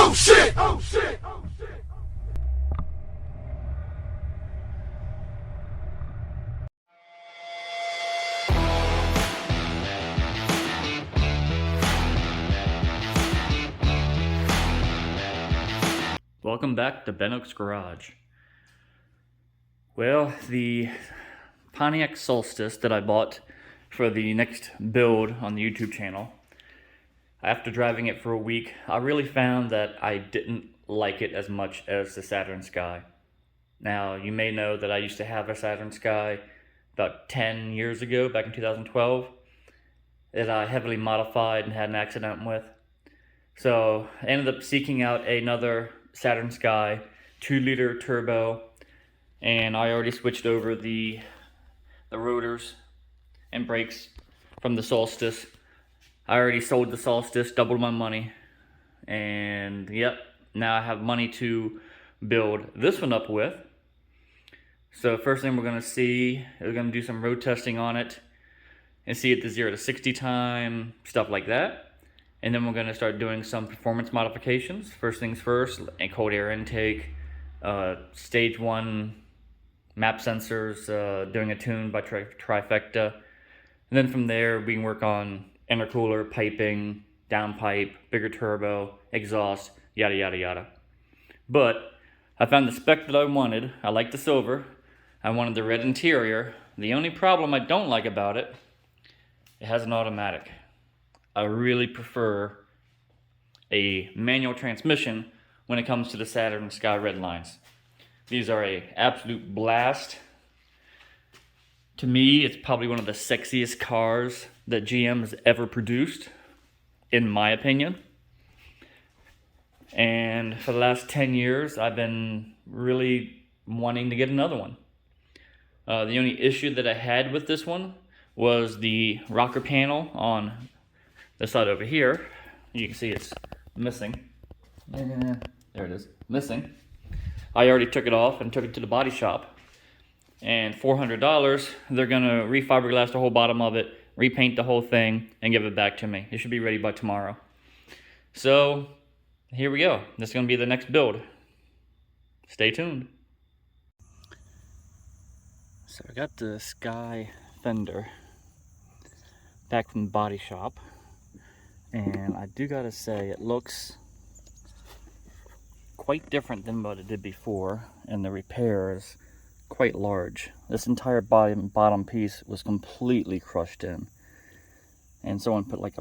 Oh shit! Oh shit! Oh shit! Welcome back to Ben Oak's Garage. Well, the Pontiac Solstice that I bought for the next build on the YouTube channel, after driving it for a week, I really found that I didn't like it as much as the Saturn Sky. Now, you may know that I used to have a Saturn Sky about 10 years ago, back in 2012, that I heavily modified and had an accident with. So I ended up seeking out another Saturn Sky 2-liter turbo, and I already switched over the rotors and brakes from the Solstice. I already sold the Solstice, doubled my money, and yep, now I have money to build this one up with. So first thing we're going to see, we're going to do some road testing on it and see it the 0 to 60 time, stuff like that. And then we're going to start doing some performance modifications. First things first, a cold air intake, stage 1 map sensors, doing a tune by Trifecta. And then from there, we can work on intercooler, piping, downpipe, bigger turbo, exhaust, yada, yada, yada. But I found the spec that I wanted. I like the silver. I wanted the red interior. The only problem I don't like about it, it has an automatic. I really prefer a manual transmission when it comes to the Saturn Sky Redlines. These are an absolute blast. To me, it's probably one of the sexiest cars that GM has ever produced, in my opinion. And for the last 10 years, I've been really wanting to get another one. The only issue that I had with this one was the rocker panel on this side over here. You can see it's missing. There it is, missing. I already took it off and took it to the body shop. And $400, they're gonna refiberglass the whole bottom of it, repaint the whole thing, and give it back to me. It should be ready by tomorrow. So, here we go. This is gonna be the next build. Stay tuned. So I got the Sky Fender back from the body shop. And I do gotta say, it looks quite different than what it did before, and the repair is quite large. This entire bottom piece was completely crushed in, and someone put like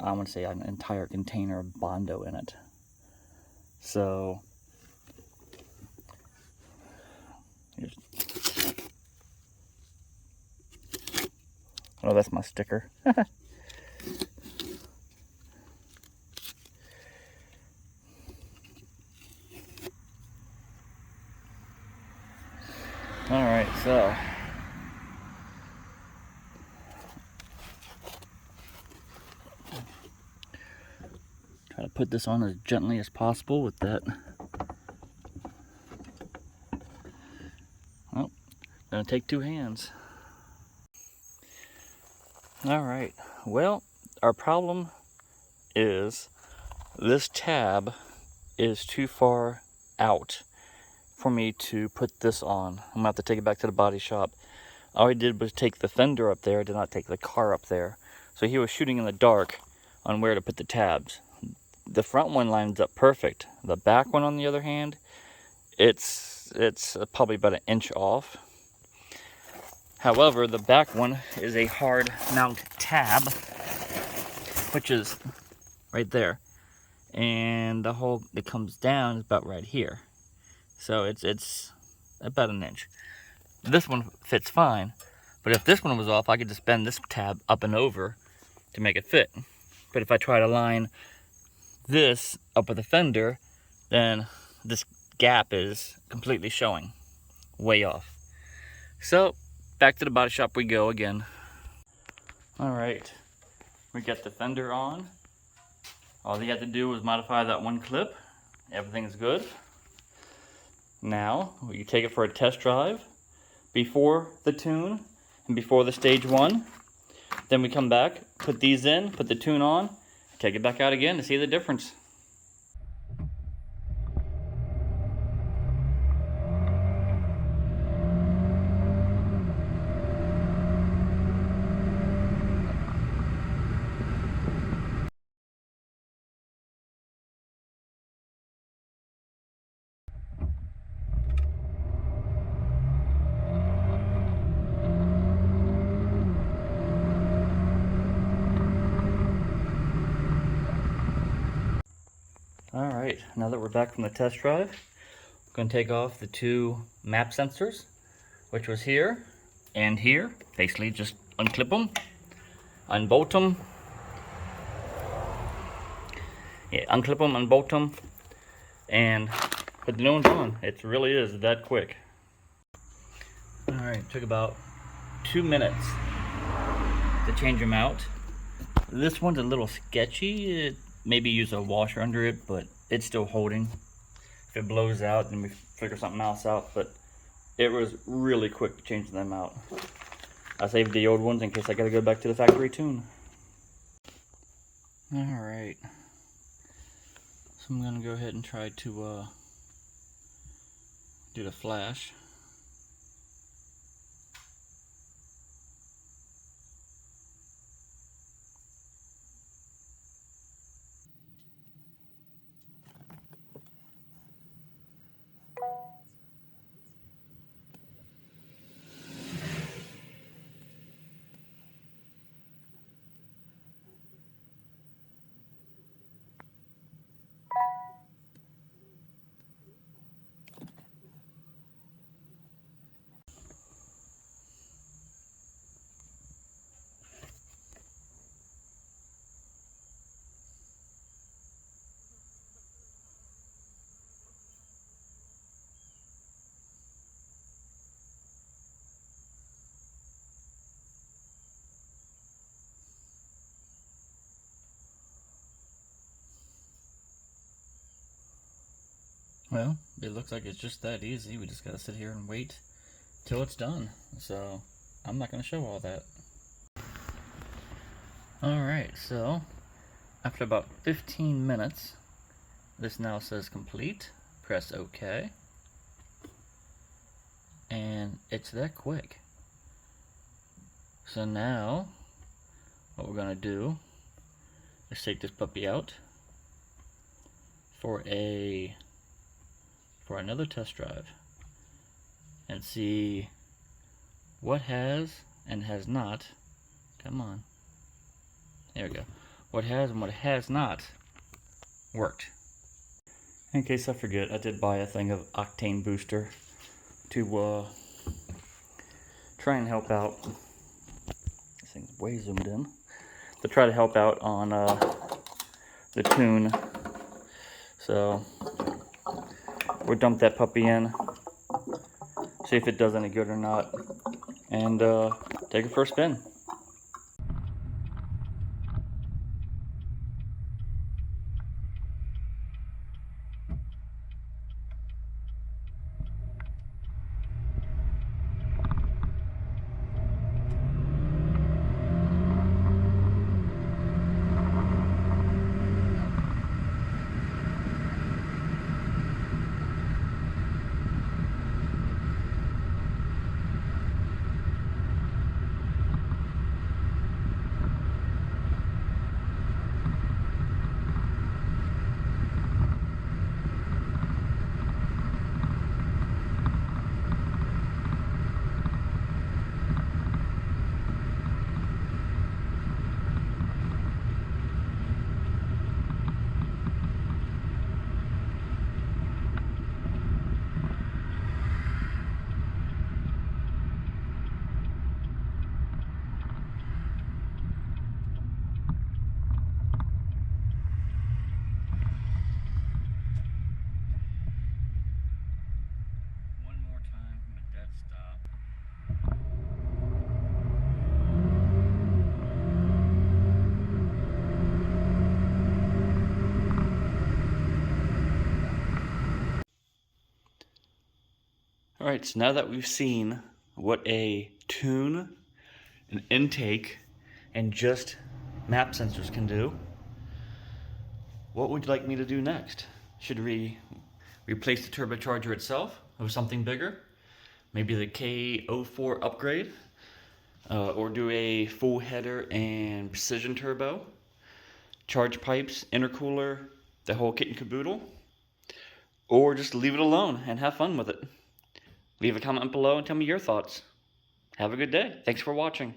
I want to say an entire container of Bondo in it. So oh, that's my sticker. Alright, so try to put this on as gently as possible with that. Oh, gonna take 2 hands. Alright, well, our problem is this tab is too far out for me to put this on. I'm gonna have to take it back to the body shop. All I did was take the fender up there, I did not take the car up there. So he was shooting in the dark on where to put the tabs. The front one lines up perfect. The back one, on the other hand, it's probably about 1 inch off. However, the back one is a hard mount tab, which is right there. And the hole that comes down is about right here. So it's about 1 inch. This one fits fine, but if this one was off, I could just bend this tab up and over to make it fit. But if I try to line this up with the fender, then this gap is completely showing, way off. So back to the body shop we go again. All right, we got the fender on. All you had to do was modify that one clip. Everything's good. Now, you take it for a test drive before the tune and before the stage 1. Then we come back, put these in, put the tune on, take it back out again to see the difference. Alright, now that we're back from the test drive, I'm going to take off the two map sensors, which was here and here. Basically just unclip them, unbolt them. Yeah, unclip them, unbolt them, and put the new ones on. It really is that quick. Alright, took about 2 minutes to change them out. This one's a little sketchy. Maybe use a washer under it, but it's still holding. If it blows out, then we figure something else out, but it was really quick to change them out. I saved the old ones in case I gotta go back to the factory tune. Alright. So I'm gonna go ahead and try to do the flash. Well, it looks like it's just that easy. We just gotta sit here and wait till it's done. So, I'm not gonna show all that. Alright, so after about 15 minutes, this now says complete. Press OK. And it's that quick. So now, what we're gonna do is take this puppy out for another test drive and see what has and has not, come on, there we go, what has and what has not worked. In case I forget, I did buy a thing of octane booster to try and help out. This thing's way zoomed in. To try to help out on the tune. So we'll dump that puppy in, see if it does any good or not, and take it for a spin. Alright, so now that we've seen what a tune, an intake, and just map sensors can do, what would you like me to do next? Should we replace the turbocharger itself with something bigger? Maybe the K04 upgrade? Or do a full header and precision turbo? Charge pipes, intercooler, the whole kit and caboodle? Or just leave it alone and have fun with it? Leave a comment below and tell me your thoughts. Have a good day. Thanks for watching.